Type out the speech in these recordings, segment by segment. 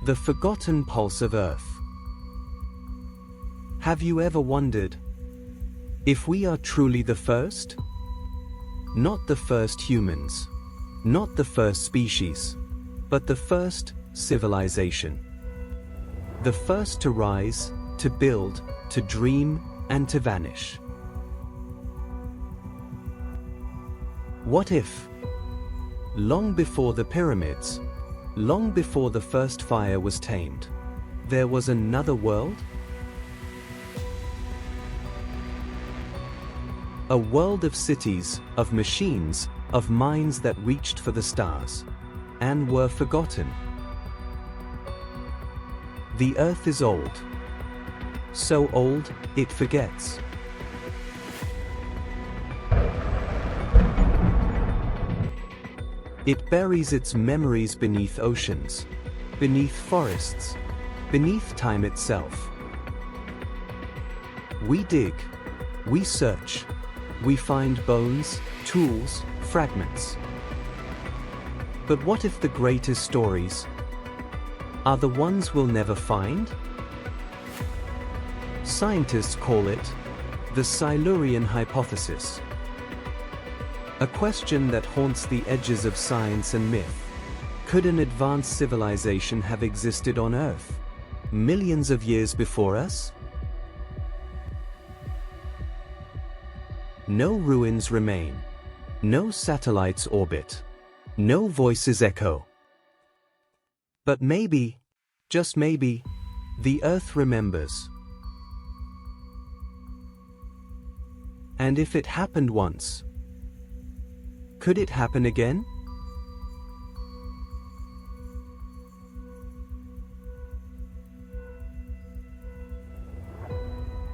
The forgotten pulse of Earth. Have you ever wondered if we are truly the first? Not the first humans, not the first species, but the first civilization. The first to rise, to build, to dream, and to vanish. What if, long before the pyramids, long before the first fire was tamed, there was another world? A world of cities, of machines, of minds that reached for the stars, and were forgotten. The Earth is old. So old, it forgets. It buries its memories beneath oceans, beneath forests, beneath time itself. We dig, we search, we find bones, tools, fragments. But what if the greatest stories are the ones we'll never find? Scientists call it the Silurian Hypothesis. A question that haunts the edges of science and myth. Could an advanced civilization have existed on Earth millions of years before us? No ruins remain, no satellites orbit, no voices echo. But maybe, just maybe, the Earth remembers. And if it happened once, could it happen again?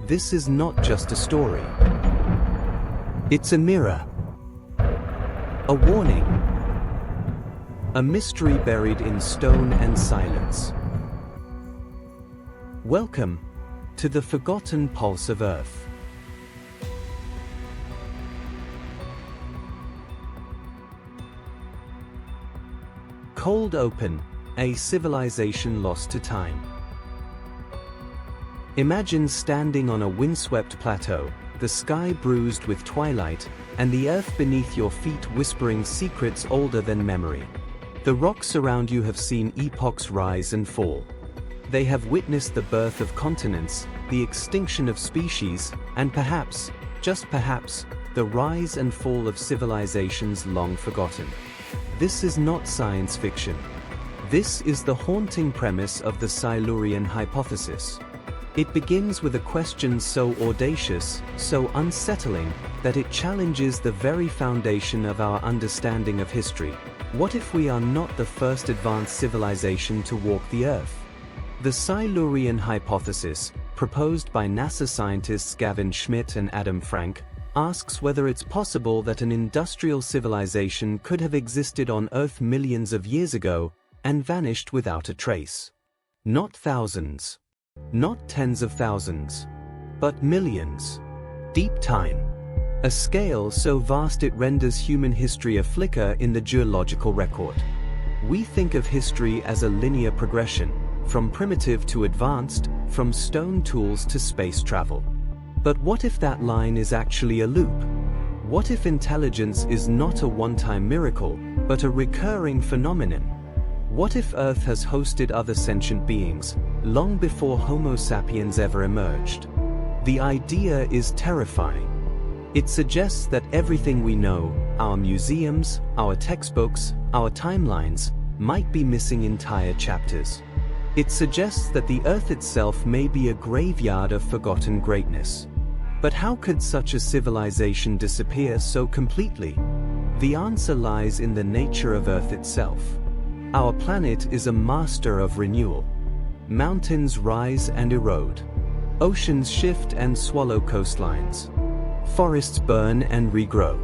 This is not just a story. It's a mirror, a warning, a mystery buried in stone and silence. Welcome to the forgotten pulse of Earth. Cold open, a civilization lost to time. Imagine standing on a windswept plateau, the sky bruised with twilight, and the earth beneath your feet whispering secrets older than memory. The rocks around you have seen epochs rise and fall. They have witnessed the birth of continents, the extinction of species, and perhaps, just perhaps, the rise and fall of civilizations long forgotten. This is not science fiction. This is the haunting premise of the Silurian Hypothesis. It begins with a question so audacious, so unsettling, that it challenges the very foundation of our understanding of history. What if we are not the first advanced civilization to walk the Earth? The Silurian Hypothesis, proposed by NASA scientists Gavin Schmidt and Adam Frank, asks whether it's possible that an industrial civilization could have existed on Earth millions of years ago and vanished without a trace. Not thousands, not tens of thousands, but millions. Deep time. A scale so vast it renders human history a flicker in the geological record. We think of history as a linear progression, from primitive to advanced, from stone tools to space travel. But what if that line is actually a loop? What if intelligence is not a one-time miracle, but a recurring phenomenon? What if Earth has hosted other sentient beings, long before Homo sapiens ever emerged? The idea is terrifying. It suggests that everything we know, our museums, our textbooks, our timelines, might be missing entire chapters. It suggests that the Earth itself may be a graveyard of forgotten greatness. But how could such a civilization disappear so completely? The answer lies in the nature of Earth itself. Our planet is a master of renewal. Mountains rise and erode. Oceans shift and swallow coastlines. Forests burn and regrow.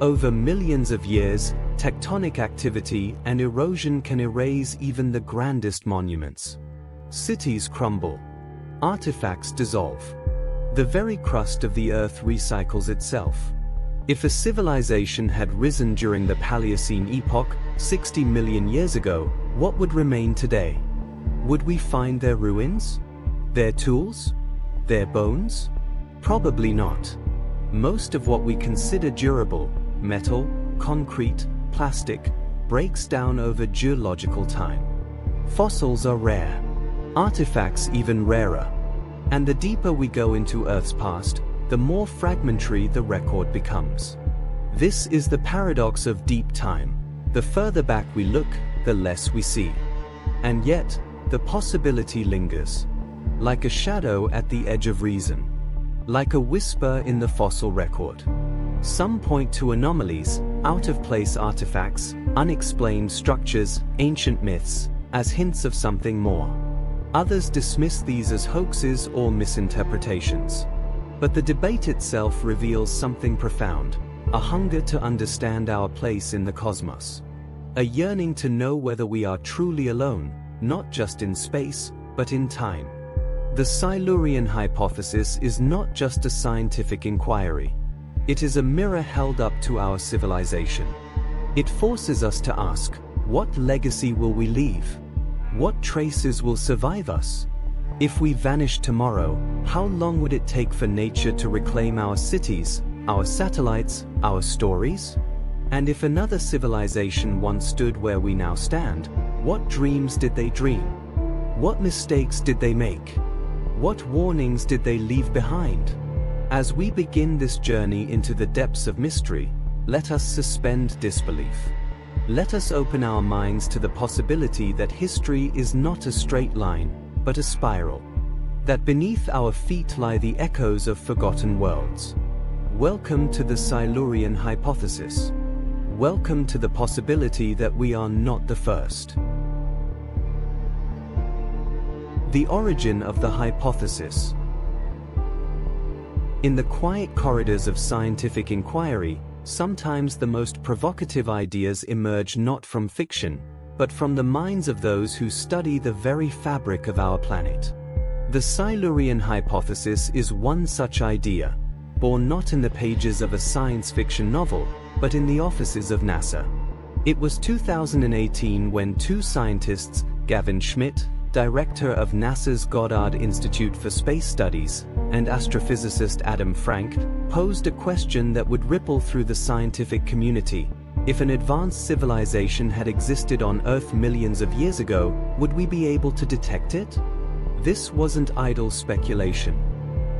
Over millions of years, tectonic activity and erosion can erase even the grandest monuments. Cities crumble. Artifacts dissolve. The very crust of the Earth recycles itself. If a civilization had risen during the Paleocene epoch, 60 million years ago, what would remain today? Would we find their ruins? Their tools? Their bones? Probably not. Most of what we consider durable, metal, concrete, plastic, breaks down over geological time. Fossils are rare. Artifacts even rarer. And the deeper we go into Earth's past, the more fragmentary the record becomes. This is the paradox of deep time. The further back we look, the less we see. And yet, the possibility lingers. Like a shadow at the edge of reason. Like a whisper in the fossil record. Some point to anomalies, out-of-place artifacts, unexplained structures, ancient myths, as hints of something more. Others dismiss these as hoaxes or misinterpretations. But the debate itself reveals something profound, a hunger to understand our place in the cosmos. A yearning to know whether we are truly alone, not just in space, but in time. The Silurian Hypothesis is not just a scientific inquiry. It is a mirror held up to our civilization. It forces us to ask, what legacy will we leave? What traces will survive us? If we vanish tomorrow, how long would it take for nature to reclaim our cities, our satellites, our stories? And if another civilization once stood where we now stand, what dreams did they dream? What mistakes did they make? What warnings did they leave behind? As we begin this journey into the depths of mystery, let us suspend disbelief. Let us open our minds to the possibility that history is not a straight line, but a spiral. That beneath our feet lie the echoes of forgotten worlds. Welcome to the Silurian Hypothesis. Welcome to the possibility that we are not the first. The origin of the hypothesis. In the quiet corridors of scientific inquiry, sometimes the most provocative ideas emerge not from fiction, but from the minds of those who study the very fabric of our planet. The Silurian Hypothesis is one such idea, born not in the pages of a science fiction novel, but in the offices of NASA. It was 2018 when two scientists, Gavin Schmidt, director of NASA's Goddard Institute for Space Studies, and astrophysicist Adam Frank, posed a question that would ripple through the scientific community. If an advanced civilization had existed on Earth millions of years ago, would we be able to detect it? This wasn't idle speculation.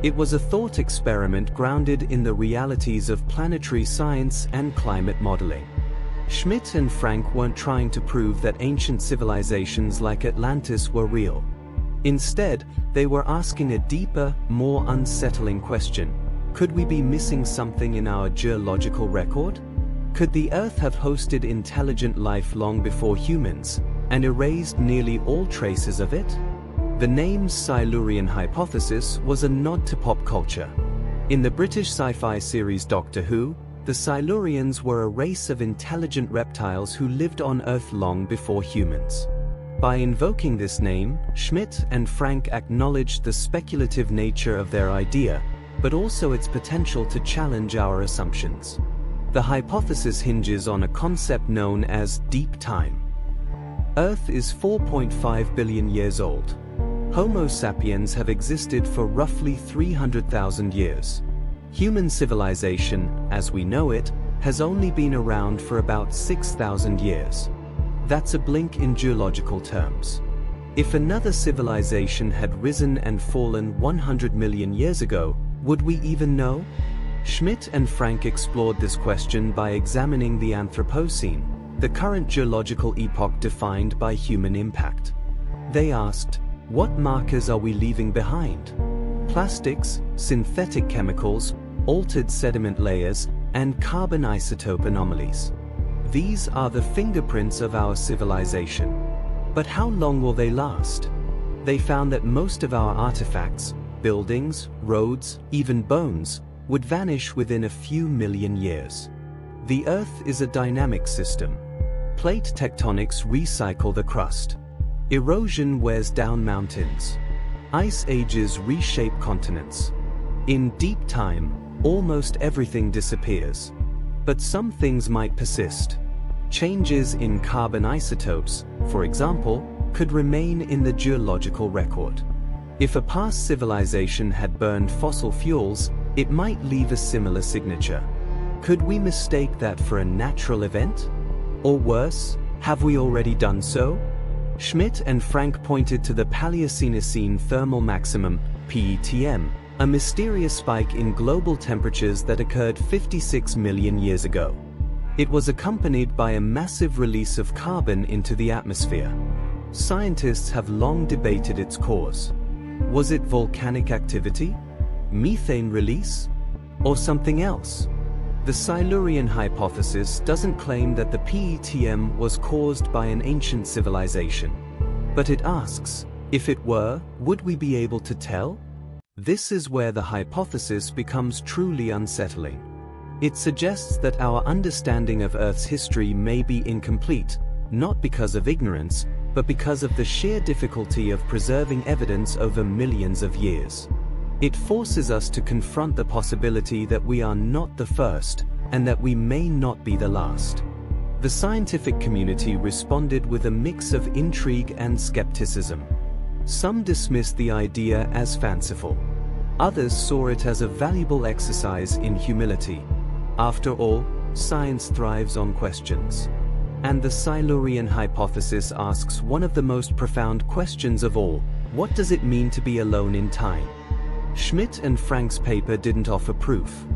It was a thought experiment grounded in the realities of planetary science and climate modeling. Schmidt and Frank weren't trying to prove that ancient civilizations like Atlantis were real. Instead, they were asking a deeper, more unsettling question. Could we be missing something in our geological record? Could the Earth have hosted intelligent life long before humans, and erased nearly all traces of it? The name Silurian Hypothesis was a nod to pop culture. In the British sci-fi series Doctor Who, the Silurians were a race of intelligent reptiles who lived on Earth long before humans. By invoking this name, Schmidt and Frank acknowledged the speculative nature of their idea, but also its potential to challenge our assumptions. The hypothesis hinges on a concept known as deep time. Earth is 4.5 billion years old. Homo sapiens have existed for roughly 300,000 years. Human civilization, as we know it, has only been around for about 6,000 years. That's a blink in geological terms. If another civilization had risen and fallen 100 million years ago, would we even know? Schmidt and Frank explored this question by examining the Anthropocene, the current geological epoch defined by human impact. They asked, what markers are we leaving behind? Plastics, synthetic chemicals, altered sediment layers, and carbon isotope anomalies. These are the fingerprints of our civilization. But how long will they last? They found that most of our artifacts, buildings, roads, even bones, would vanish within a few million years. The Earth is a dynamic system. Plate tectonics recycle the crust. Erosion wears down mountains. Ice ages reshape continents. In deep time, almost everything disappears. But some things might persist. Changes in carbon isotopes, for example, could remain in the geological record. If a past civilization had burned fossil fuels, it might leave a similar signature. Could we mistake that for a natural event? Or worse, have we already done so? Schmidt and Frank pointed to the Paleocene thermal maximum, PETM, a mysterious spike in global temperatures that occurred 56 million years ago. It was accompanied by a massive release of carbon into the atmosphere. Scientists have long debated its cause. Was it volcanic activity, methane release, or something else? The Silurian hypothesis doesn't claim that the PETM was caused by an ancient civilization. But it asks, if it were, would we be able to tell? This is where the hypothesis becomes truly unsettling. It suggests that our understanding of Earth's history may be incomplete, not because of ignorance, but because of the sheer difficulty of preserving evidence over millions of years. It forces us to confront the possibility that we are not the first, and that we may not be the last. The scientific community responded with a mix of intrigue and skepticism. Some dismissed the idea as fanciful. Others saw it as a valuable exercise in humility. After all, science thrives on questions. And the Silurian hypothesis asks one of the most profound questions of all: what does it mean to be alone in time? Schmidt and Frank's paper didn't offer proof.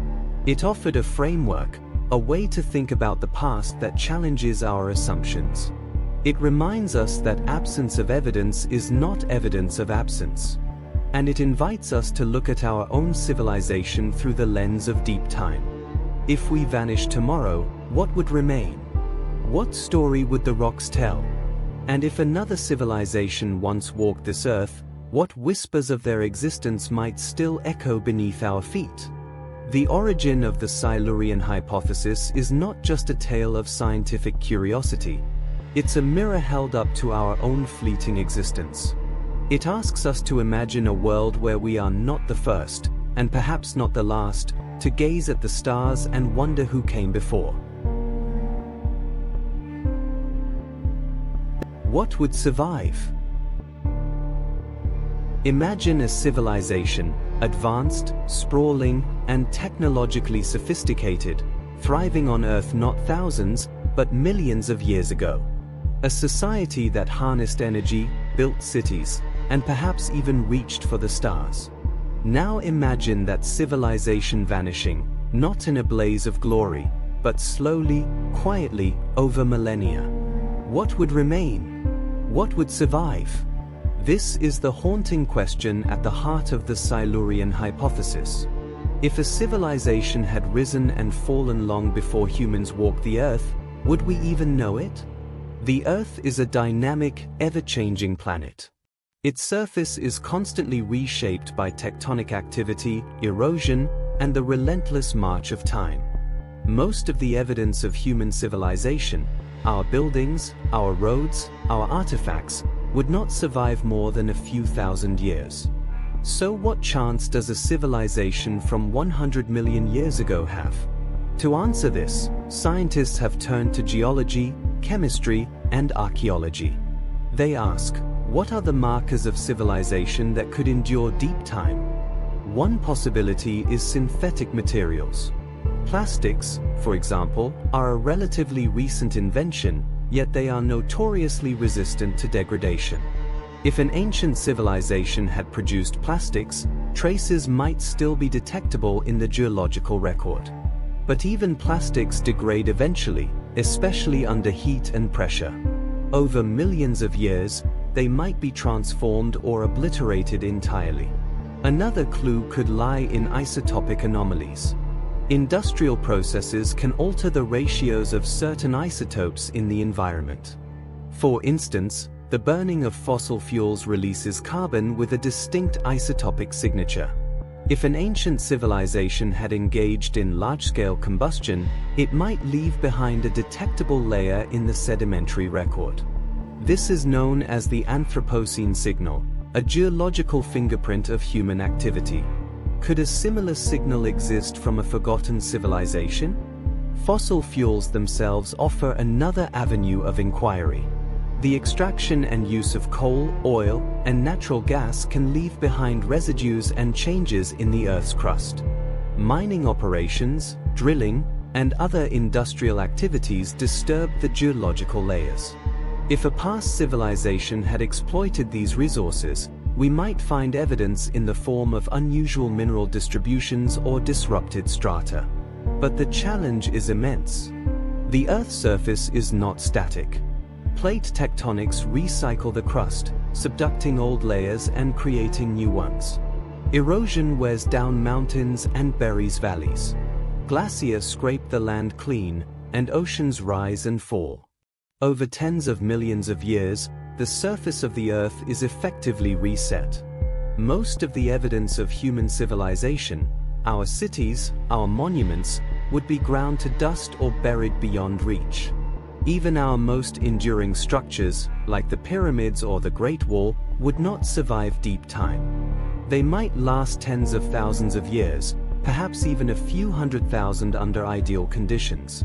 It offered a framework, a way to think about the past that challenges our assumptions. It reminds us that absence of evidence is not evidence of absence. And it invites us to look at our own civilization through the lens of deep time. If we vanish tomorrow, what would remain? What story would the rocks tell? And if another civilization once walked this earth, what whispers of their existence might still echo beneath our feet? The origin of the Silurian hypothesis is not just a tale of scientific curiosity. It's a mirror held up to our own fleeting existence. It asks us to imagine a world where we are not the first, and perhaps not the last, to gaze at the stars and wonder who came before. What would survive? Imagine a civilization, advanced, sprawling, and technologically sophisticated, thriving on Earth not thousands, but millions of years ago. A society that harnessed energy, built cities, and perhaps even reached for the stars. Now imagine that civilization vanishing, not in a blaze of glory, but slowly, quietly, over millennia. What would remain? What would survive? This is the haunting question at the heart of the Silurian hypothesis. If a civilization had risen and fallen long before humans walked the Earth, would we even know it? The Earth is a dynamic, ever-changing planet. Its surface is constantly reshaped by tectonic activity, erosion, and the relentless march of time. Most of the evidence of human civilization, our buildings, our roads, our artifacts, would not survive more than a few thousand years. So what chance does a civilization from 100 million years ago have? To answer this, scientists have turned to geology, chemistry, and archaeology. They ask, what are the markers of civilization that could endure deep time? One possibility is synthetic materials. Plastics, for example, are a relatively recent invention, yet they are notoriously resistant to degradation. If an ancient civilization had produced plastics, traces might still be detectable in the geological record. But even plastics degrade eventually, especially under heat and pressure. Over millions of years, they might be transformed or obliterated entirely. Another clue could lie in isotopic anomalies. Industrial processes can alter the ratios of certain isotopes in the environment. For instance, the burning of fossil fuels releases carbon with a distinct isotopic signature. If an ancient civilization had engaged in large-scale combustion, it might leave behind a detectable layer in the sedimentary record. This is known as the Anthropocene signal, a geological fingerprint of human activity. Could a similar signal exist from a forgotten civilization? Fossil fuels themselves offer another avenue of inquiry. The extraction and use of coal, oil, and natural gas can leave behind residues and changes in the Earth's crust. Mining operations, drilling, and other industrial activities disturb the geological layers. If a past civilization had exploited these resources, we might find evidence in the form of unusual mineral distributions or disrupted strata. But the challenge is immense. The Earth's surface is not static. Plate tectonics recycle the crust, subducting old layers and creating new ones. Erosion wears down mountains and buries valleys. Glaciers scrape the land clean, and oceans rise and fall. Over tens of millions of years, the surface of the Earth is effectively reset. Most of the evidence of human civilization, our cities, our monuments, would be ground to dust or buried beyond reach. Even our most enduring structures, like the pyramids or the Great Wall, would not survive deep time. They might last tens of thousands of years, perhaps even a few 100,000 under ideal conditions.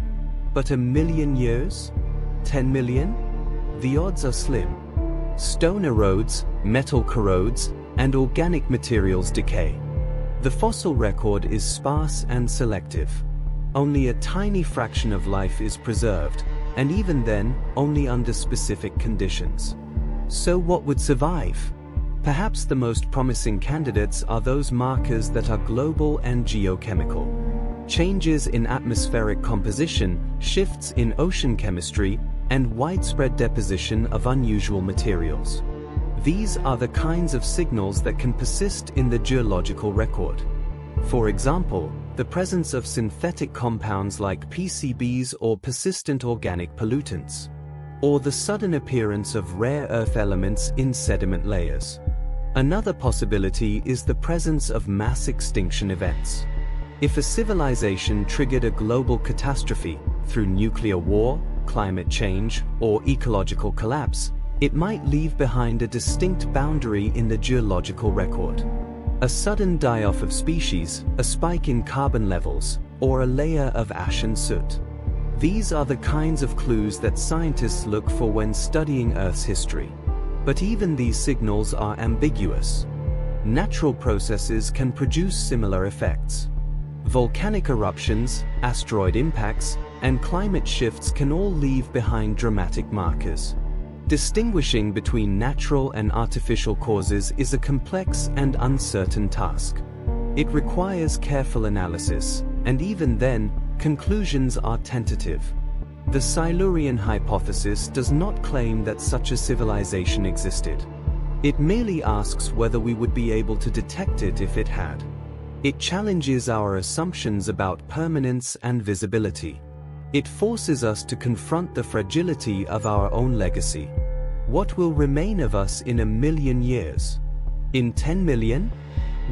But 1,000,000 years? 10 million? The odds are slim. Stone erodes, metal corrodes, and organic materials decay. The fossil record is sparse and selective. Only a tiny fraction of life is preserved, and even then, only under specific conditions. So what would survive? Perhaps the most promising candidates are those markers that are global and geochemical. Changes in atmospheric composition, shifts in ocean chemistry, and widespread deposition of unusual materials. These are the kinds of signals that can persist in the geological record. For example, the presence of synthetic compounds like PCBs or persistent organic pollutants, or the sudden appearance of rare earth elements in sediment layers. Another possibility is the presence of mass extinction events. If a civilization triggered a global catastrophe through nuclear war, climate change, or ecological collapse, it might leave behind a distinct boundary in the geological record. A sudden die-off of species, a spike in carbon levels, or a layer of ash and soot. These are the kinds of clues that scientists look for when studying Earth's history. But even these signals are ambiguous. Natural processes can produce similar effects. Volcanic eruptions, asteroid impacts, and climate shifts can all leave behind dramatic markers. Distinguishing between natural and artificial causes is a complex and uncertain task. It requires careful analysis, and even then, conclusions are tentative. The Silurian Hypothesis does not claim that such a civilization existed. It merely asks whether we would be able to detect it if it had. It challenges our assumptions about permanence and visibility. It forces us to confront the fragility of our own legacy. What will remain of us in 1,000,000 years? In 10 million?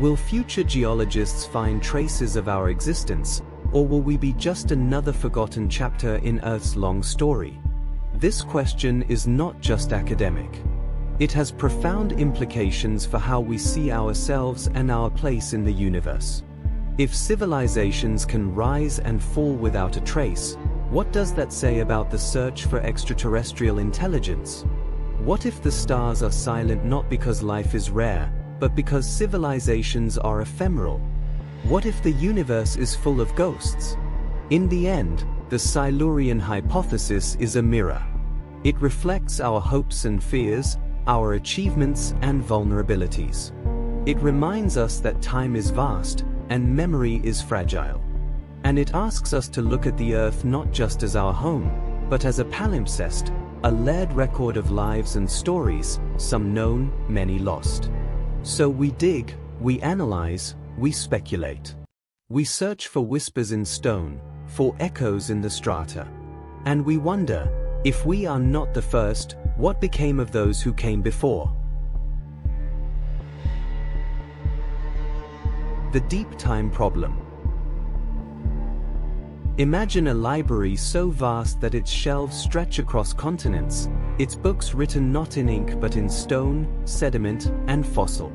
Will future geologists find traces of our existence, or will we be just another forgotten chapter in Earth's long story? This question is not just academic. It has profound implications for how we see ourselves and our place in the universe. If civilizations can rise and fall without a trace, what does that say about the search for extraterrestrial intelligence? What if the stars are silent not because life is rare, but because civilizations are ephemeral? What if the universe is full of ghosts? In the end, the Silurian Hypothesis is a mirror. It reflects our hopes and fears, our achievements and vulnerabilities. It reminds us that time is vast and memory is fragile. And it asks us to look at the Earth not just as our home, but as a palimpsest, a layered record of lives and stories, some known, many lost. So we dig, we analyze, we speculate. We search for whispers in stone, for echoes in the strata. And we wonder, if we are not the first, what became of those who came before? The deep time problem. Imagine a library so vast that its shelves stretch across continents, its books written not in ink but in stone, sediment, and fossil.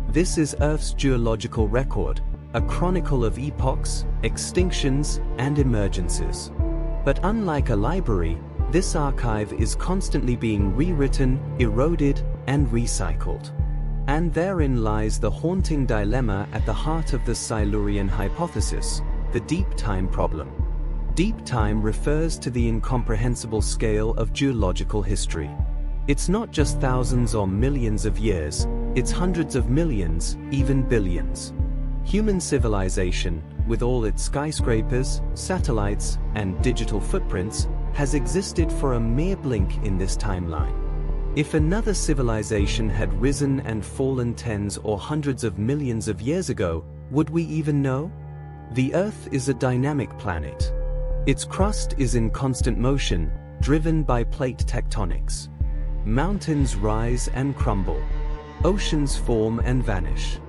This is Earth's geological record, a chronicle of epochs, extinctions, and emergences. But unlike a library, This archive is constantly being rewritten, eroded, and recycled. And therein lies the haunting dilemma at the heart of the Silurian hypothesis, the deep time problem. Deep time refers to the incomprehensible scale of geological history. It's not just thousands or millions of years, it's hundreds of millions, even billions. Human civilization, with all its skyscrapers, satellites, and digital footprints, has existed for a mere blink in this timeline. If another civilization had risen and fallen tens or hundreds of millions of years ago, would we even know? The Earth is a dynamic planet. Its crust is in constant motion, driven by plate tectonics. Mountains rise and crumble. Oceans form and vanish.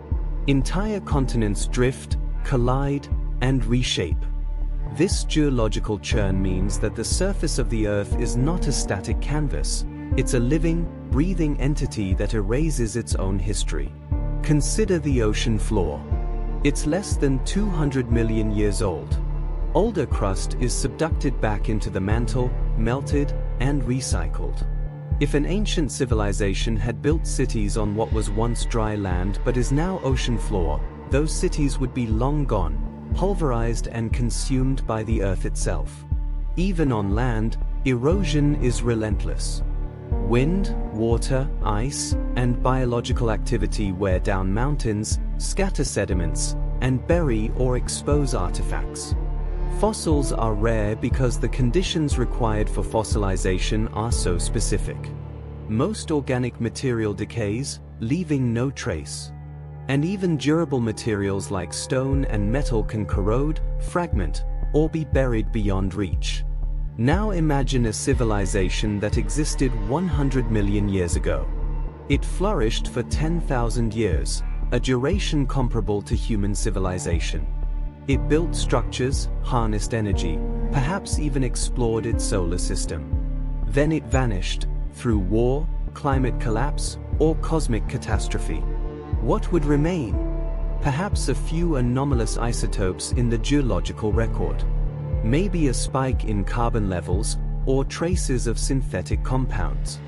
Entire continents drift, collide, and reshape. This geological churn means that the surface of the Earth is not a static canvas. It's a living, breathing entity that erases its own history. Consider the ocean floor. It's less than 200 million years old. Older crust is subducted back into the mantle, melted, and recycled. If an ancient civilization had built cities on what was once dry land but is now ocean floor, those cities would be long gone, pulverized and consumed by the Earth itself. Even on land, erosion is relentless. Wind, water, ice, and biological activity wear down mountains, scatter sediments, and bury or expose artifacts. Fossils are rare because the conditions required for fossilization are so specific. Most organic material decays, leaving no trace. And even durable materials like stone and metal can corrode, fragment, or be buried beyond reach. Now imagine a civilization that existed 100 million years ago. It flourished for 10,000 years, a duration comparable to human civilization. It built structures, harnessed energy, perhaps even explored its solar system. Then it vanished, through war, climate collapse, or cosmic catastrophe. What would remain? Perhaps a few anomalous isotopes in the geological record. Maybe a spike in carbon levels, or traces of synthetic compounds.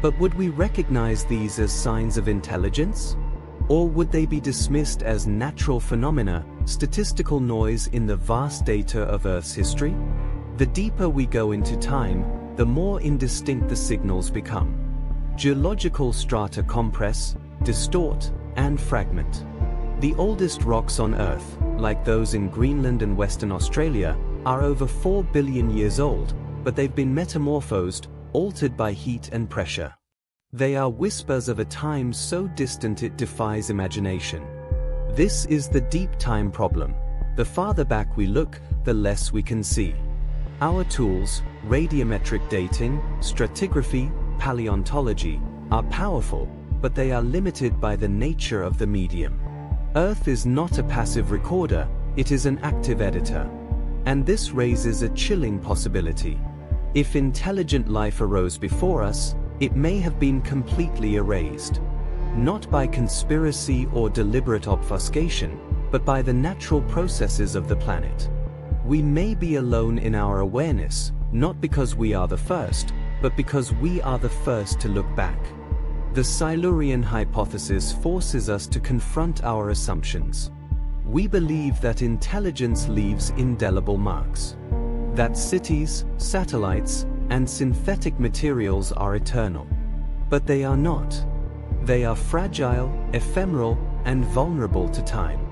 But would we recognize these as signs of intelligence? Or would they be dismissed as natural phenomena, statistical noise in the vast data of Earth's history? The deeper we go into time, the more indistinct the signals become. Geological strata compress, distort, and fragment. The oldest rocks on Earth, like those in Greenland and Western Australia, are over 4 billion years old, but they've been metamorphosed, altered by heat and pressure. They are whispers of a time so distant it defies imagination. This is the deep time problem. The farther back we look, the less we can see. Our tools, radiometric dating, stratigraphy, paleontology, are powerful, but they are limited by the nature of the medium. Earth is not a passive recorder, it is an active editor. And this raises a chilling possibility. If intelligent life arose before us, it may have been completely erased. Not by conspiracy or deliberate obfuscation, but by the natural processes of the planet. We may be alone in our awareness, not because we are the first, but because we are the first to look back. The Silurian hypothesis forces us to confront our assumptions. We believe that intelligence leaves indelible marks. That cities, satellites, and synthetic materials are eternal. But they are not. They are fragile, ephemeral, and vulnerable to time.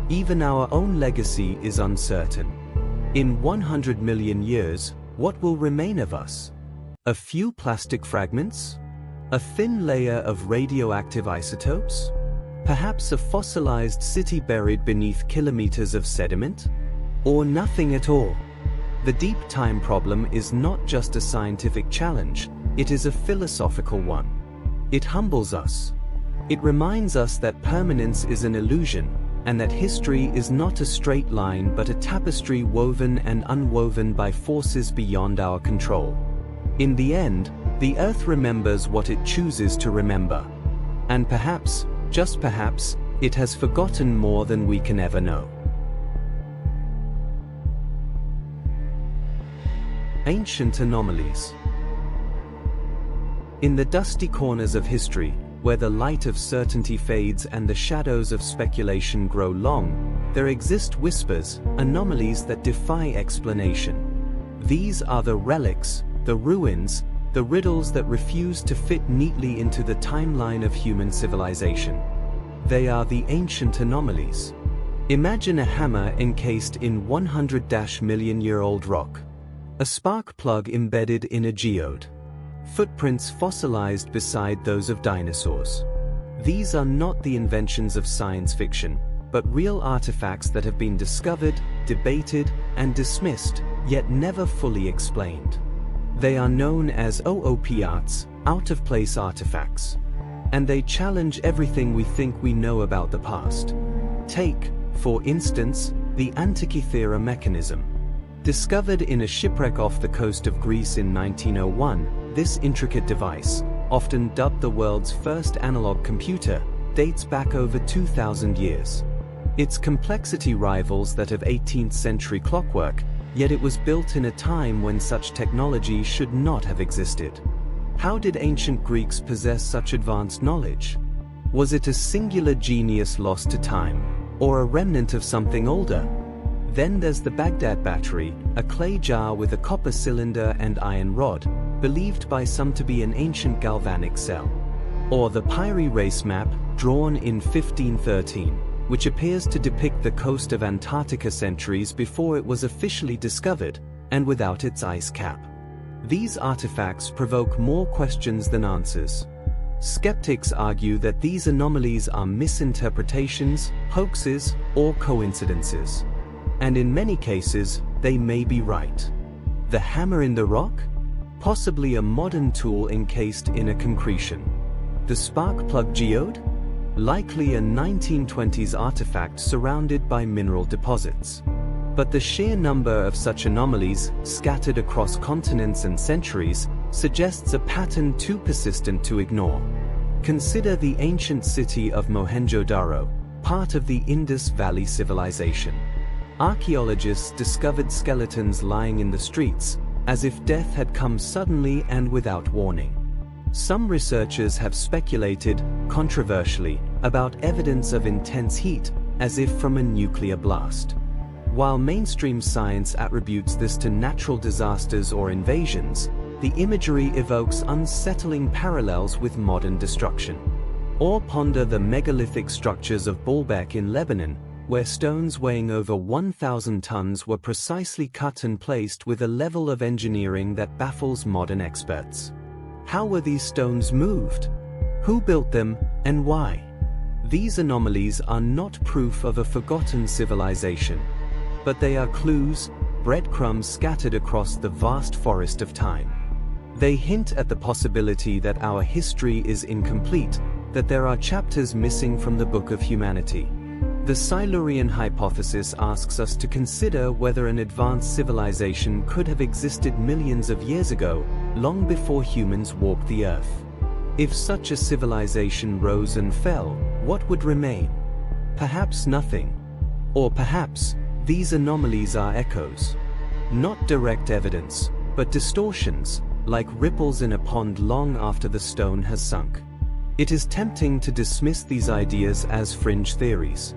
Even our own legacy is uncertain. In 100 million years, what will remain of us? A few plastic fragments? A thin layer of radioactive isotopes? Perhaps a fossilized city buried beneath kilometers of sediment? Or nothing at all? The deep time problem is not just a scientific challenge, it is a philosophical one. It humbles us. It reminds us that permanence is an illusion, and that history is not a straight line but a tapestry woven and unwoven by forces beyond our control. In the end, the Earth remembers what it chooses to remember. And perhaps, just perhaps, it has forgotten more than we can ever know. Ancient anomalies. In the dusty corners of history, where the light of certainty fades and the shadows of speculation grow long, there exist whispers, anomalies that defy explanation. These are the relics, the ruins, the riddles that refuse to fit neatly into the timeline of human civilization. They are the ancient anomalies. Imagine a hammer encased in 100-million-year-old rock. A spark plug embedded in a geode. Footprints fossilized beside those of dinosaurs. These are not the inventions of science fiction, but real artifacts that have been discovered, debated, and dismissed, yet never fully explained. They are known as OOPARTs, out-of-place artifacts. And they challenge everything we think we know about the past. Take, for instance, the Antikythera mechanism. Discovered in a shipwreck off the coast of Greece in 1901, this intricate device, often dubbed the world's first analog computer, dates back over 2,000 years. Its complexity rivals that of 18th century clockwork, yet it was built in a time when such technology should not have existed. How did ancient Greeks possess such advanced knowledge? Was it a singular genius lost to time, or a remnant of something older? Then there's the Baghdad battery, a clay jar with a copper cylinder and iron rod, believed by some to be an ancient galvanic cell. Or the Piri Reis map, drawn in 1513, which appears to depict the coast of Antarctica centuries before it was officially discovered, and without its ice cap. These artifacts provoke more questions than answers. Skeptics argue that these anomalies are misinterpretations, hoaxes, or coincidences. And in many cases, they may be right. The hammer in the rock? Possibly a modern tool encased in a concretion. The spark plug geode? Likely a 1920s artifact surrounded by mineral deposits. But the sheer number of such anomalies, scattered across continents and centuries, suggests a pattern too persistent to ignore. Consider the ancient city of Mohenjo-Daro, part of the Indus Valley civilization. Archaeologists discovered skeletons lying in the streets, as if death had come suddenly and without warning. Some researchers have speculated, controversially, about evidence of intense heat, as if from a nuclear blast. While mainstream science attributes this to natural disasters or invasions, the imagery evokes unsettling parallels with modern destruction. Or ponder the megalithic structures of Baalbek in Lebanon, where stones weighing over 1,000 tons were precisely cut and placed with a level of engineering that baffles modern experts. How were these stones moved? Who built them, and why? These anomalies are not proof of a forgotten civilization, but they are clues, breadcrumbs scattered across the vast forest of time. They hint at the possibility that our history is incomplete, that there are chapters missing from the book of humanity. The Silurian Hypothesis asks us to consider whether an advanced civilization could have existed millions of years ago, long before humans walked the earth. If such a civilization rose and fell, what would remain? Perhaps nothing. Or perhaps, these anomalies are echoes. Not direct evidence, but distortions, like ripples in a pond long after the stone has sunk. It is tempting to dismiss these ideas as fringe theories.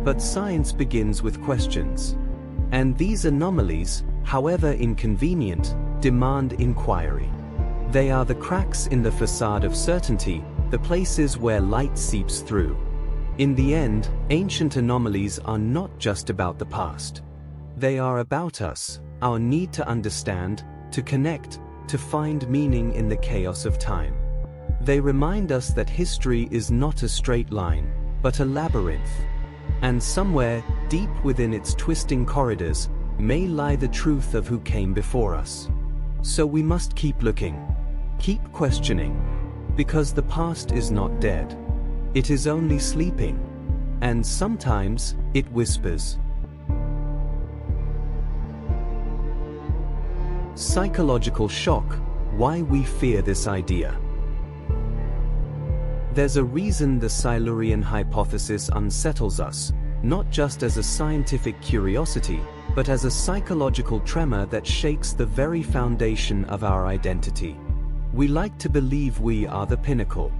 But science begins with questions. And these anomalies, however inconvenient, demand inquiry. They are the cracks in the facade of certainty, the places where light seeps through. In the end, ancient anomalies are not just about the past. They are about us, our need to understand, to connect, to find meaning in the chaos of time. They remind us that history is not a straight line, but a labyrinth. And somewhere, deep within its twisting corridors, may lie the truth of who came before us. So we must keep looking, keep questioning, because the past is not dead. It is only sleeping, and sometimes it whispers. Psychological shock, why we fear this idea. There's a reason the Silurian hypothesis unsettles us, not just as a scientific curiosity, but as a psychological tremor that shakes the very foundation of our identity. We like to believe we are the pinnacle,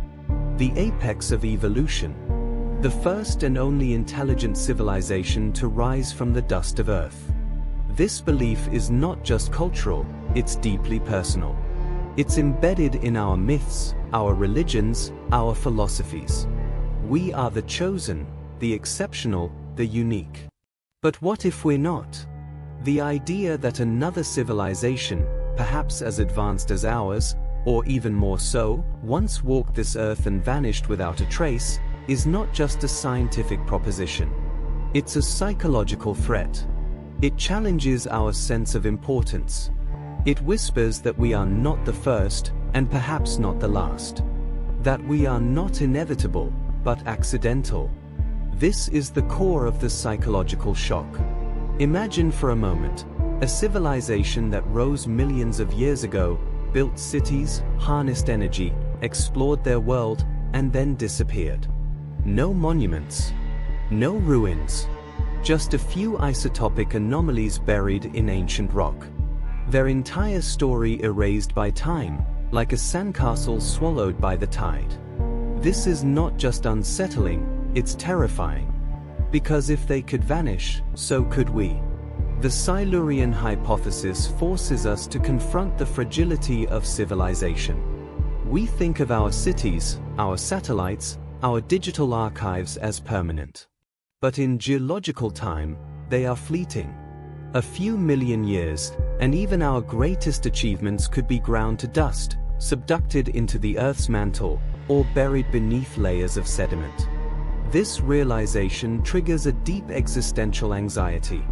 the apex of evolution, the first and only intelligent civilization to rise from the dust of Earth. This belief is not just cultural, it's deeply personal. It's embedded in our myths, our religions, our philosophies. We are the chosen, the exceptional, the unique. But what if we're not? The idea that another civilization, perhaps as advanced as ours, or even more so, once walked this earth and vanished without a trace, is not just a scientific proposition. It's a psychological threat. It challenges our sense of importance. It whispers that we are not the first, and perhaps not the last. That we are not inevitable, but accidental. This is the core of the psychological shock. Imagine for a moment, a civilization that rose millions of years ago, built cities, harnessed energy, explored their world, and then disappeared. No monuments, no ruins, just a few isotopic anomalies buried in ancient rock. Their entire story erased by time, like a sandcastle swallowed by the tide. This is not just unsettling, it's terrifying. Because if they could vanish, so could we. The Silurian Hypothesis forces us to confront the fragility of civilization. We think of our cities, our satellites, our digital archives as permanent. But in geological time, they are fleeting. A few million years, and even our greatest achievements could be ground to dust, subducted into the Earth's mantle, or buried beneath layers of sediment. This realization triggers a deep existential anxiety.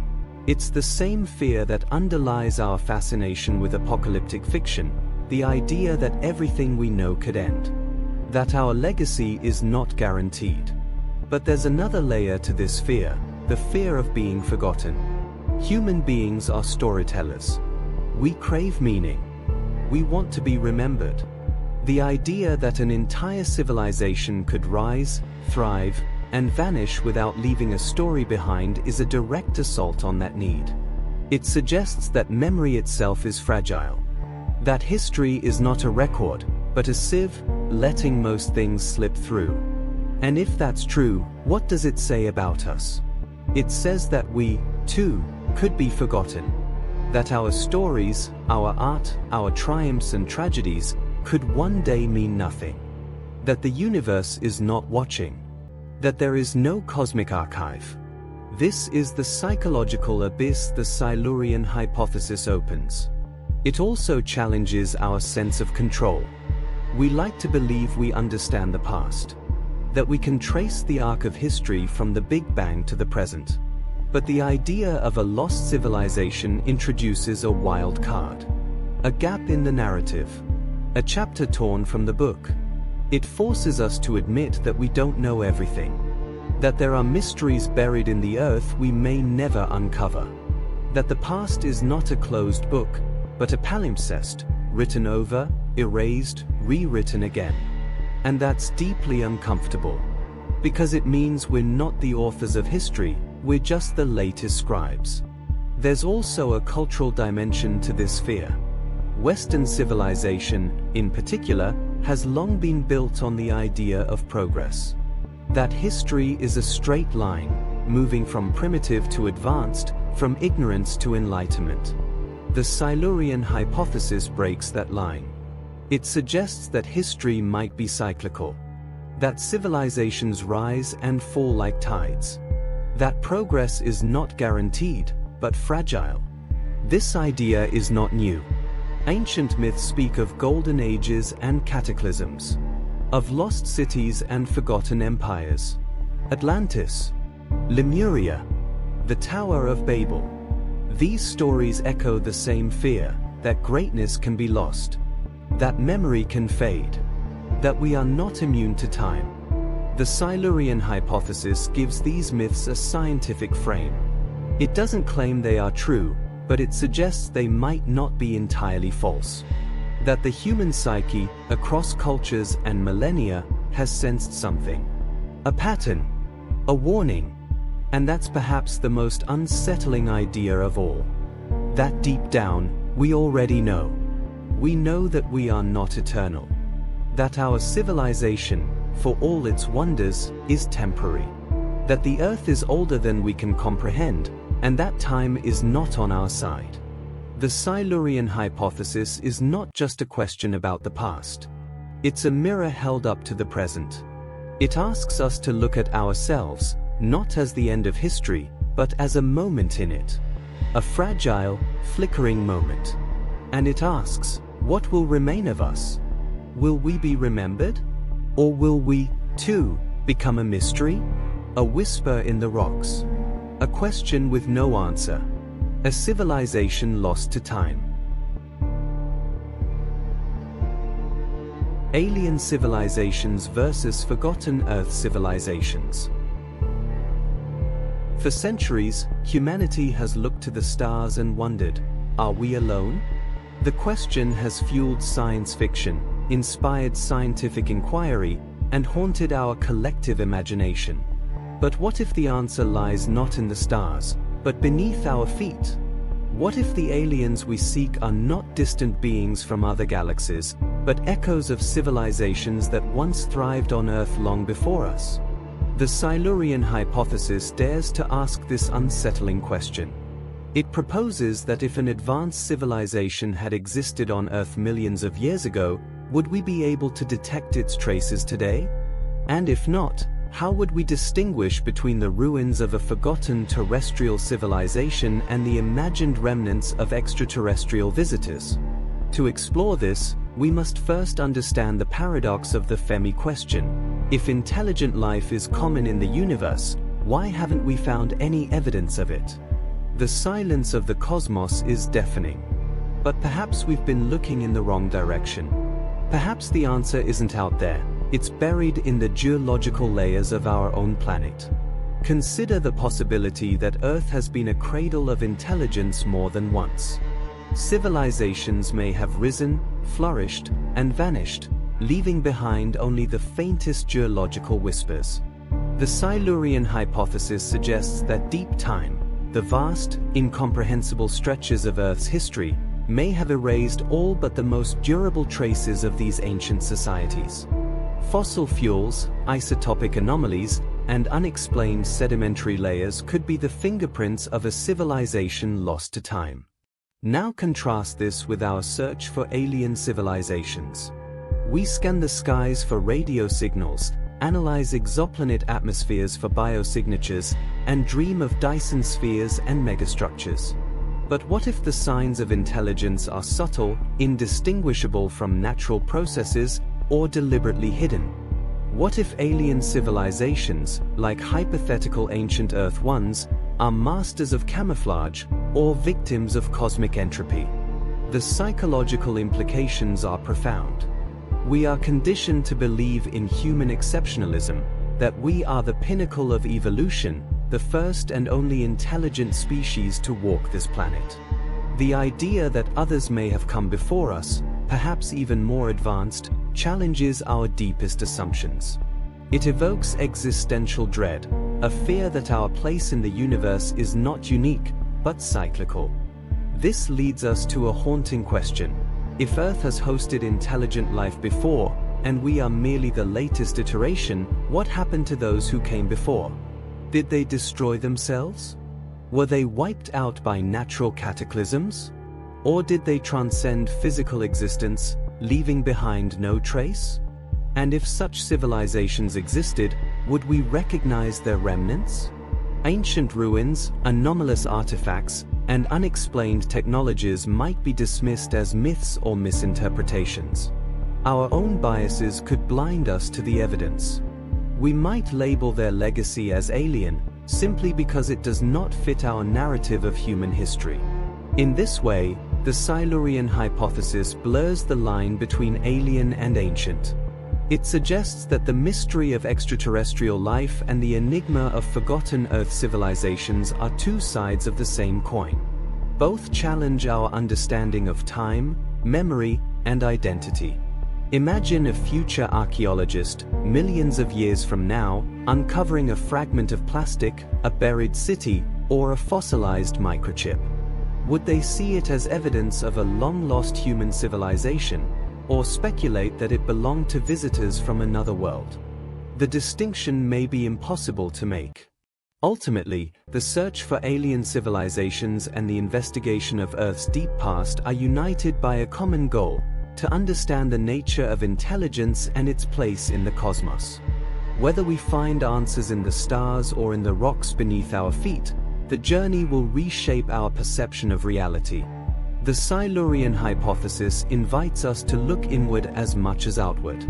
It's the same fear that underlies our fascination with apocalyptic fiction, the idea that everything we know could end. That our legacy is not guaranteed. But there's another layer to this fear, the fear of being forgotten. Human beings are storytellers. We crave meaning. We want to be remembered. The idea that an entire civilization could rise, thrive, and vanish without leaving a story behind is a direct assault on that need. It suggests that memory itself is fragile. That history is not a record, but a sieve, letting most things slip through. And if that's true, what does it say about us? It says that we, too, could be forgotten. That our stories, our art, our triumphs and tragedies could one day mean nothing. That the universe is not watching. That there is no cosmic archive. This is the psychological abyss the Silurian Hypothesis opens. It also challenges our sense of control. We like to believe we understand the past. That we can trace the arc of history from the Big Bang to the present. But the idea of a lost civilization introduces a wild card. A gap in the narrative. A chapter torn from the book. It forces us to admit that we don't know everything. That there are mysteries buried in the earth we may never uncover. That the past is not a closed book, but a palimpsest, written over, erased, rewritten again. And that's deeply uncomfortable. Because it means we're not the authors of history, we're just the latest scribes. There's also a cultural dimension to this fear. Western civilization, in particular, has long been built on the idea of progress. That history is a straight line, moving from primitive to advanced, from ignorance to enlightenment. The Silurian Hypothesis breaks that line. It suggests that history might be cyclical. That civilizations rise and fall like tides. That progress is not guaranteed, but fragile. This idea is not new. Ancient myths speak of golden ages and cataclysms, of lost cities and forgotten empires. Atlantis, Lemuria, the Tower of Babel. These stories echo the same fear, that greatness can be lost, that memory can fade, that we are not immune to time. The Silurian Hypothesis gives these myths a scientific frame. It doesn't claim they are true, but it suggests they might not be entirely false. That the human psyche, across cultures and millennia, has sensed something. A pattern, a warning, and that's perhaps the most unsettling idea of all. That deep down, we already know. we know that we are not eternal. That our civilization, for all its wonders, is temporary. That the Earth is older than we can comprehend, and that time is not on our side. The Silurian hypothesis is not just a question about the past. It's a mirror held up to the present. It asks us to look at ourselves, not as the end of history, but as a moment in it. A fragile, flickering moment. And it asks, what will remain of us? Will we be remembered? Or will we, too, become a mystery? A whisper in the rocks. A question with no answer. A civilization lost to time. Alien civilizations versus forgotten Earth civilizations. For centuries, humanity has looked to the stars and wondered, are we alone? The question has fueled science fiction, inspired scientific inquiry, and haunted our collective imagination. But what if the answer lies not in the stars, but beneath our feet? What if the aliens we seek are not distant beings from other galaxies, but echoes of civilizations that once thrived on Earth long before us? The Silurian hypothesis dares to ask this unsettling question. It proposes that if an advanced civilization had existed on Earth millions of years ago, would we be able to detect its traces today? And if not, how would we distinguish between the ruins of a forgotten terrestrial civilization and the imagined remnants of extraterrestrial visitors? To explore this, we must first understand the paradox of the Fermi question. If intelligent life is common in the universe, why haven't we found any evidence of it? The silence of the cosmos is deafening. But perhaps we've been looking in the wrong direction. Perhaps the answer isn't out there, it's buried in the geological layers of our own planet. Consider the possibility that Earth has been a cradle of intelligence more than once. Civilizations may have risen, flourished, and vanished, leaving behind only the faintest geological whispers. The Silurian hypothesis suggests that deep time, the vast, incomprehensible stretches of Earth's history, may have erased all but the most durable traces of these ancient societies. Fossil fuels, isotopic anomalies, and unexplained sedimentary layers could be the fingerprints of a civilization lost to time. Now contrast this with our search for alien civilizations. We scan the skies for radio signals, analyze exoplanet atmospheres for biosignatures, and dream of Dyson spheres and megastructures. But what if the signs of intelligence are subtle, indistinguishable from natural processes, or deliberately hidden? What if alien civilizations, like hypothetical ancient Earth ones, are masters of camouflage, or victims of cosmic entropy? The psychological implications are profound. We are conditioned to believe in human exceptionalism, that we are the pinnacle of evolution, the first and only intelligent species to walk this planet. The idea that others may have come before us, perhaps even more advanced, challenges our deepest assumptions. It evokes existential dread, a fear that our place in the universe is not unique, but cyclical. This leads us to a haunting question. If Earth has hosted intelligent life before, and we are merely the latest iteration, what happened to those who came before? Did they destroy themselves? Were they wiped out by natural cataclysms? Or did they transcend physical existence, leaving behind no trace? And if such civilizations existed, would we recognize their remnants? Ancient ruins, anomalous artifacts, and unexplained technologies might be dismissed as myths or misinterpretations. Our own biases could blind us to the evidence. We might label their legacy as alien, simply because it does not fit our narrative of human history. In this way, the Silurian hypothesis blurs the line between alien and ancient. It suggests that the mystery of extraterrestrial life and the enigma of forgotten Earth civilizations are two sides of the same coin. Both challenge our understanding of time, memory, and identity. Imagine a future archaeologist, millions of years from now, uncovering a fragment of plastic, a buried city, or a fossilized microchip. Would they see it as evidence of a long-lost human civilization, or speculate that it belonged to visitors from another world? The distinction may be impossible to make. Ultimately, the search for alien civilizations and the investigation of Earth's deep past are united by a common goal: to understand the nature of intelligence and its place in the cosmos. Whether we find answers in the stars or in the rocks beneath our feet, the journey will reshape our perception of reality. The Silurian hypothesis invites us to look inward as much as outward.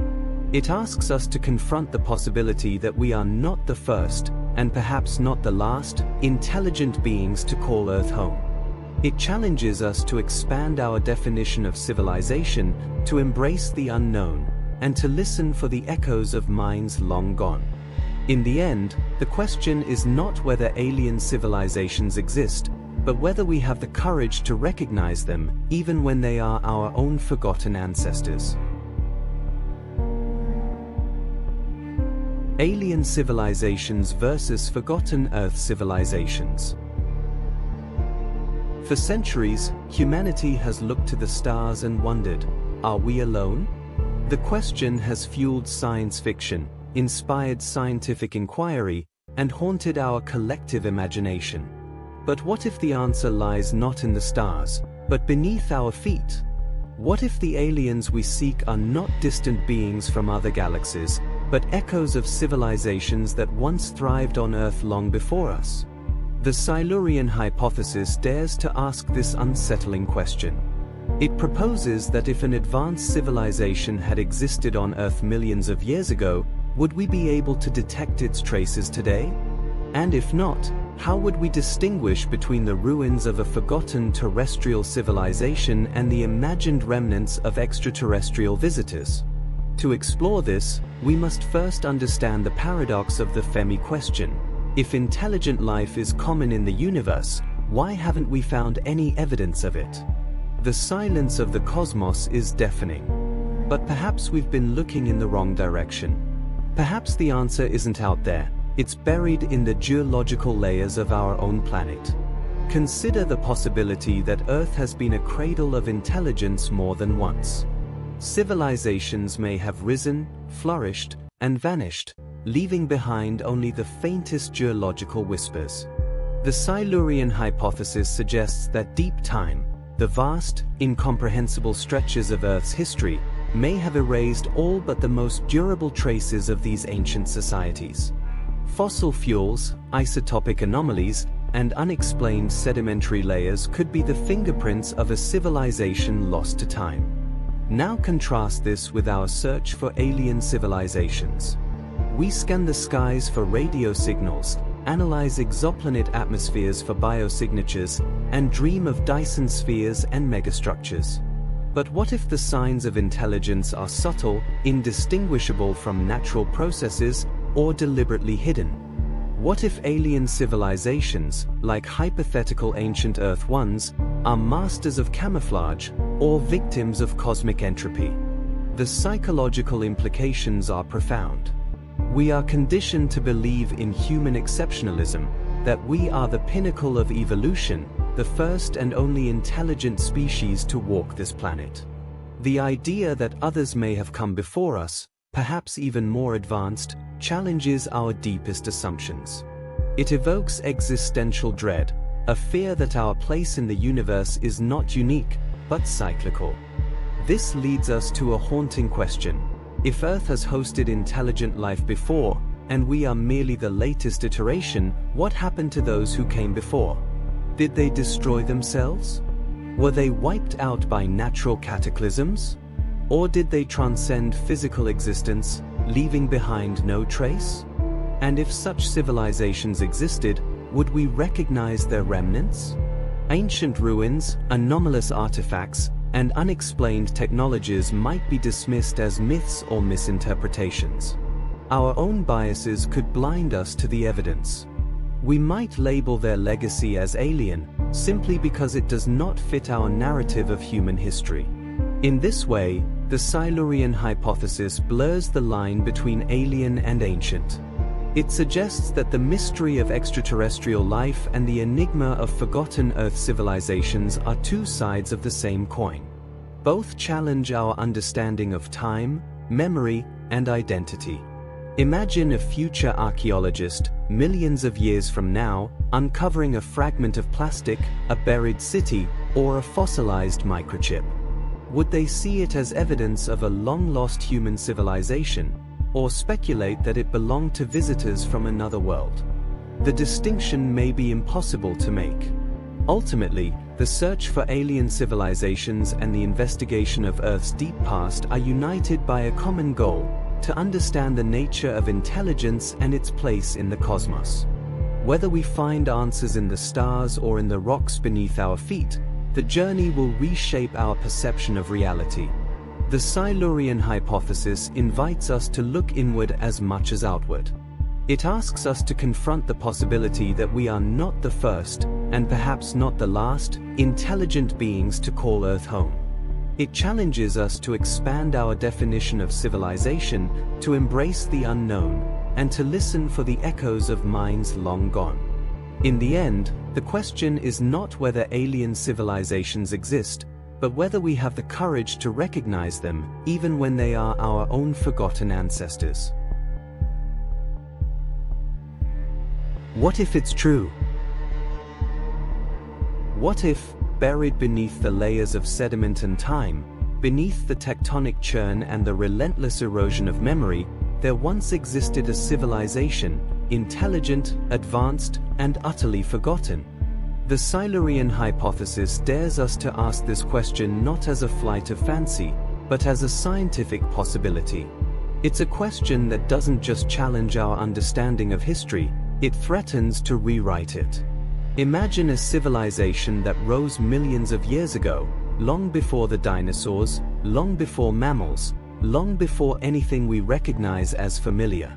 It asks us to confront the possibility that we are not the first, and perhaps not the last, intelligent beings to call Earth home. It challenges us to expand our definition of civilization, to embrace the unknown, and to listen for the echoes of minds long gone. In the end, the question is not whether alien civilizations exist, but whether we have the courage to recognize them, even when they are our own forgotten ancestors. Alien civilizations versus forgotten Earth civilizations. For centuries, humanity has looked to the stars and wondered, are we alone? The question has fueled science fiction, inspired scientific inquiry, and haunted our collective imagination. But what if the answer lies not in the stars, but beneath our feet? What if the aliens we seek are not distant beings from other galaxies, but echoes of civilizations that once thrived on Earth long before us? The Silurian hypothesis dares to ask this unsettling question. It proposes that if an advanced civilization had existed on Earth millions of years ago, would we be able to detect its traces today? And if not, how would we distinguish between the ruins of a forgotten terrestrial civilization and the imagined remnants of extraterrestrial visitors? To explore this, we must first understand the paradox of the Fermi question. If intelligent life is common in the universe, why haven't we found any evidence of it? The silence of the cosmos is deafening. But perhaps we've been looking in the wrong direction. Perhaps the answer isn't out there, it's buried in the geological layers of our own planet. Consider the possibility that Earth has been a cradle of intelligence more than once. Civilizations may have risen, flourished, and vanished, leaving behind only the faintest geological whispers. The Silurian hypothesis suggests that deep time, the vast, incomprehensible stretches of Earth's history, may have erased all but the most durable traces of these ancient societies. Fossil fuels, isotopic anomalies, and unexplained sedimentary layers could be the fingerprints of a civilization lost to time. Now contrast this with our search for alien civilizations. We scan the skies for radio signals, analyze exoplanet atmospheres for biosignatures, and dream of Dyson spheres and megastructures. But what if the signs of intelligence are subtle, indistinguishable from natural processes, or deliberately hidden? What if alien civilizations, like hypothetical ancient Earth ones, are masters of camouflage, or victims of cosmic entropy? The psychological implications are profound. We are conditioned to believe in human exceptionalism, that we are the pinnacle of evolution, the first and only intelligent species to walk this planet. The idea that others may have come before us, perhaps even more advanced, challenges our deepest assumptions. It evokes existential dread, a fear that our place in the universe is not unique, but cyclical. This leads us to a haunting question. If Earth has hosted intelligent life before, and we are merely the latest iteration, what happened to those who came before? Did they destroy themselves? Were they wiped out by natural cataclysms? Or did they transcend physical existence, leaving behind no trace? And if such civilizations existed, would we recognize their remnants? Ancient ruins, anomalous artifacts, and unexplained technologies might be dismissed as myths or misinterpretations. Our own biases could blind us to the evidence. We might label their legacy as alien, simply because it does not fit our narrative of human history. In this way, the Silurian hypothesis blurs the line between alien and ancient. It suggests that the mystery of extraterrestrial life and the enigma of forgotten Earth civilizations are two sides of the same coin. Both challenge our understanding of time, memory, and identity. Imagine a future archaeologist, millions of years from now, uncovering a fragment of plastic, a buried city, or a fossilized microchip. Would they see it as evidence of a long-lost human civilization, or speculate that it belonged to visitors from another world? The distinction may be impossible to make. Ultimately, the search for alien civilizations and the investigation of Earth's deep past are united by a common goal: to understand the nature of intelligence and its place in the cosmos. Whether we find answers in the stars or in the rocks beneath our feet, the journey will reshape our perception of reality. The Silurian Hypothesis invites us to look inward as much as outward. It asks us to confront the possibility that we are not the first, and perhaps not the last, intelligent beings to call Earth home. It challenges us to expand our definition of civilization, to embrace the unknown, and to listen for the echoes of minds long gone. In the end, the question is not whether alien civilizations exist, but whether we have the courage to recognize them, even when they are our own forgotten ancestors. What if it's true? What if, buried beneath the layers of sediment and time, beneath the tectonic churn and the relentless erosion of memory, there once existed a civilization, intelligent, advanced, and utterly forgotten? The Silurian Hypothesis dares us to ask this question not as a flight of fancy, but as a scientific possibility. It's a question that doesn't just challenge our understanding of history, it threatens to rewrite it. Imagine a civilization that rose millions of years ago, long before the dinosaurs, long before mammals, long before anything we recognize as familiar.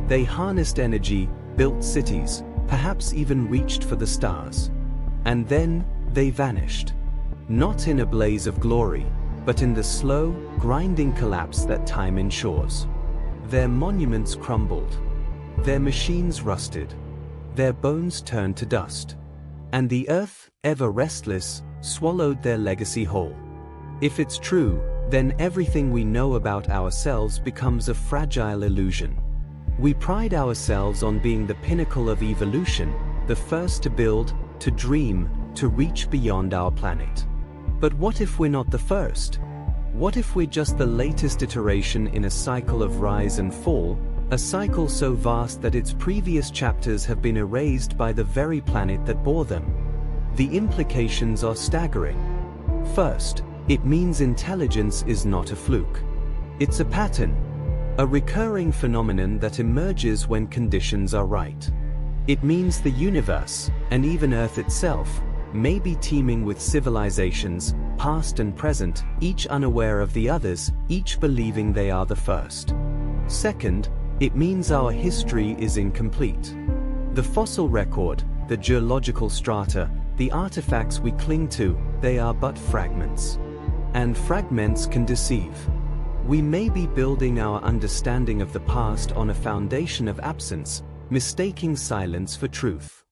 They harnessed energy, built cities, perhaps even reached for the stars. And then, they vanished. Not in a blaze of glory, but in the slow, grinding collapse that time ensures. Their monuments crumbled. Their machines rusted. Their bones turned to dust. And the Earth, ever restless, swallowed their legacy whole. If it's true, then everything we know about ourselves becomes a fragile illusion. We pride ourselves on being the pinnacle of evolution, the first to build, to dream, to reach beyond our planet. But what if we're not the first? What if we're just the latest iteration in a cycle of rise and fall, a cycle so vast that its previous chapters have been erased by the very planet that bore them? The implications are staggering. First, it means intelligence is not a fluke. It's a pattern, a recurring phenomenon that emerges when conditions are right. It means the universe, and even Earth itself, may be teeming with civilizations, past and present, each unaware of the others, each believing they are the first. Second, it means our history is incomplete. The fossil record, the geological strata, the artifacts we cling to, they are but fragments. And fragments can deceive. We may be building our understanding of the past on a foundation of absence, mistaking silence for truth.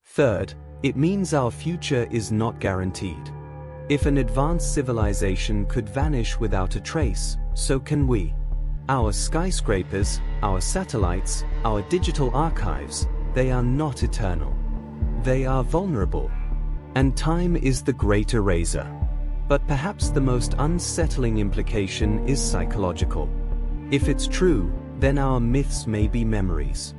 Third, it means our future is not guaranteed. If an advanced civilization could vanish without a trace, so can we. Our skyscrapers, our satellites, our digital archives, they are not eternal. They are vulnerable. And time is the great eraser. But perhaps the most unsettling implication is psychological. If it's true, then our myths may be memories.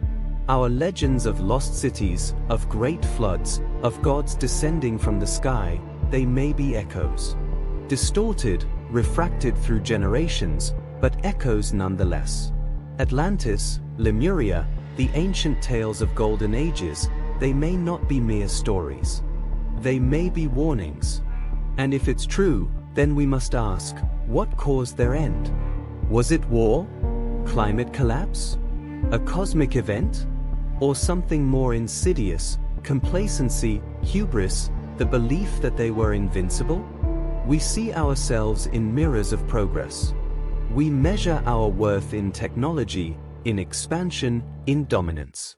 Our legends of lost cities, of great floods, of gods descending from the sky, they may be echoes. Distorted, refracted through generations, but echoes nonetheless. Atlantis, Lemuria, the ancient tales of golden ages, they may not be mere stories. They may be warnings. And if it's true, then we must ask, what caused their end? Was it war? Climate collapse? A cosmic event? Or something more insidious, complacency, hubris, the belief that they were invincible? We see ourselves in mirrors of progress. We measure our worth in technology, in expansion, in dominance.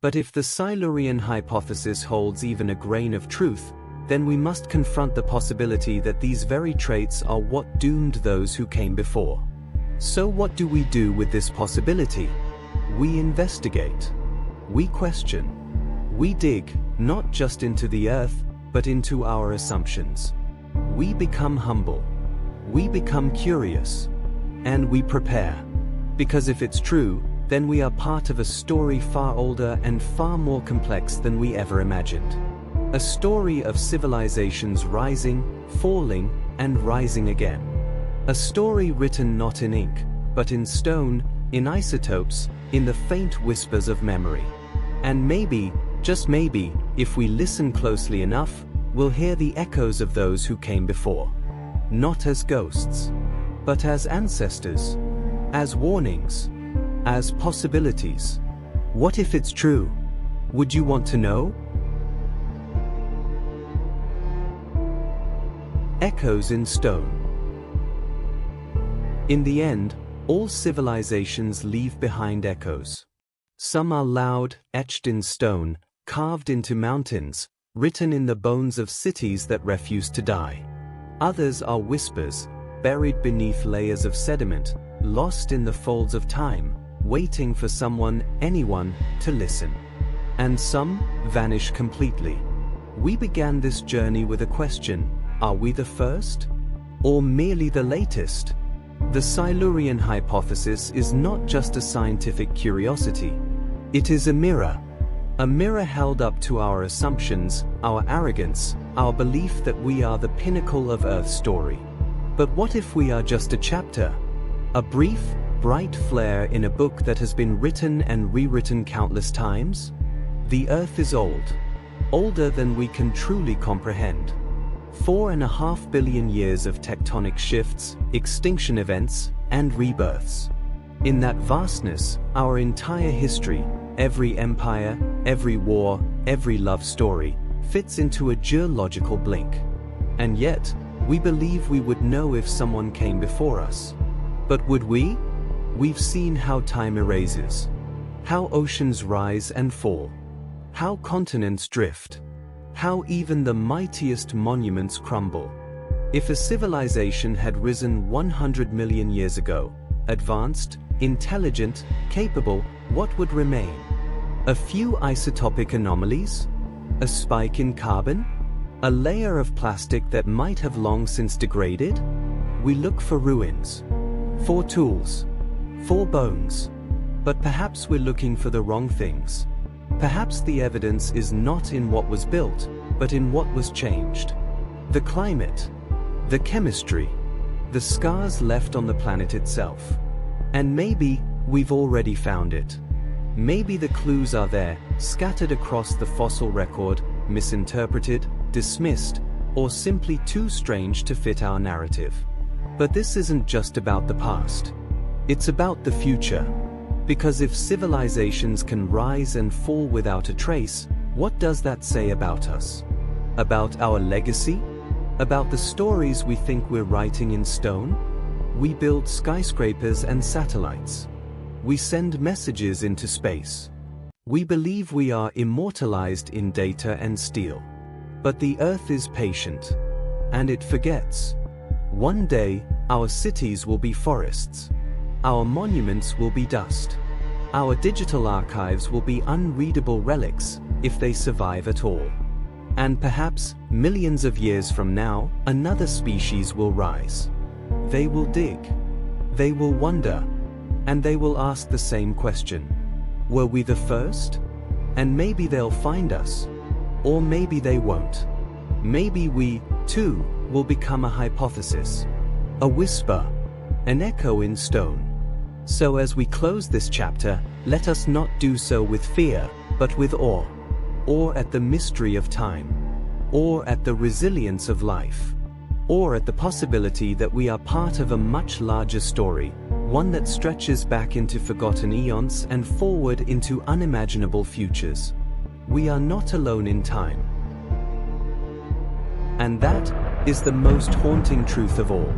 But if the Silurian hypothesis holds even a grain of truth, then we must confront the possibility that these very traits are what doomed those who came before. So what do we do with this possibility? We investigate. We question. We dig, not just into the earth, but into our assumptions. We become humble. We become curious. And we prepare. Because if it's true, then we are part of a story far older and far more complex than we ever imagined. A story of civilizations rising, falling, and rising again. A story written not in ink, but in stone, in isotopes, in the faint whispers of memory. And maybe, just maybe, if we listen closely enough, we'll hear the echoes of those who came before. Not as ghosts, but as ancestors, as warnings, as possibilities. What if it's true? Would you want to know? Echoes in stone. In the end, all civilizations leave behind echoes. Some are loud, etched in stone, carved into mountains, written in the bones of cities that refuse to die. Others are whispers, buried beneath layers of sediment, lost in the folds of time, waiting for someone, anyone, to listen. And some vanish completely. We began this journey with a question: are we the first? Or merely the latest? The Silurian hypothesis is not just a scientific curiosity. It is a mirror held up to our assumptions, our arrogance, our belief that we are the pinnacle of Earth's story. But what if we are just a chapter? A brief, bright flare in a book that has been written and rewritten countless times? The Earth is old. Older than we can truly comprehend. 4.5 billion years of tectonic shifts, extinction events, and rebirths. In that vastness, our entire history, every empire, every war, every love story, fits into a geological blink. And yet, we believe we would know if someone came before us. But would we? We've seen how time erases, how oceans rise and fall, how continents drift, how even the mightiest monuments crumble. If a civilization had risen 100 million years ago, advanced, intelligent, capable, what would remain? A few isotopic anomalies? A spike in carbon? A layer of plastic that might have long since degraded? We look for ruins, for tools, for bones. But perhaps we're looking for the wrong things. Perhaps the evidence is not in what was built, but in what was changed. The climate, the chemistry, the scars left on the planet itself. And maybe we've already found it. Maybe the clues are there, scattered across the fossil record, misinterpreted, dismissed, or simply too strange to fit our narrative. But this isn't just about the past. It's about the future. Because if civilizations can rise and fall without a trace, what does that say about us? About our legacy? About the stories we think we're writing in stone? We build skyscrapers and satellites. We send messages into space. We believe we are immortalized in data and steel. But the Earth is patient. And it forgets. One day, our cities will be forests. Our monuments will be dust. Our digital archives will be unreadable relics, if they survive at all. And perhaps, millions of years from now, another species will rise. They will dig. They will wonder. And they will ask the same question. Were we the first? And maybe they'll find us. Or maybe they won't. Maybe we, too, will become a hypothesis. A whisper. An echo in stone. So as we close this chapter, let us not do so with fear, but with awe. Awe at the mystery of time. Awe at the resilience of life. Awe at the possibility that we are part of a much larger story, one that stretches back into forgotten eons and forward into unimaginable futures. We are not alone in time. And that is the most haunting truth of all.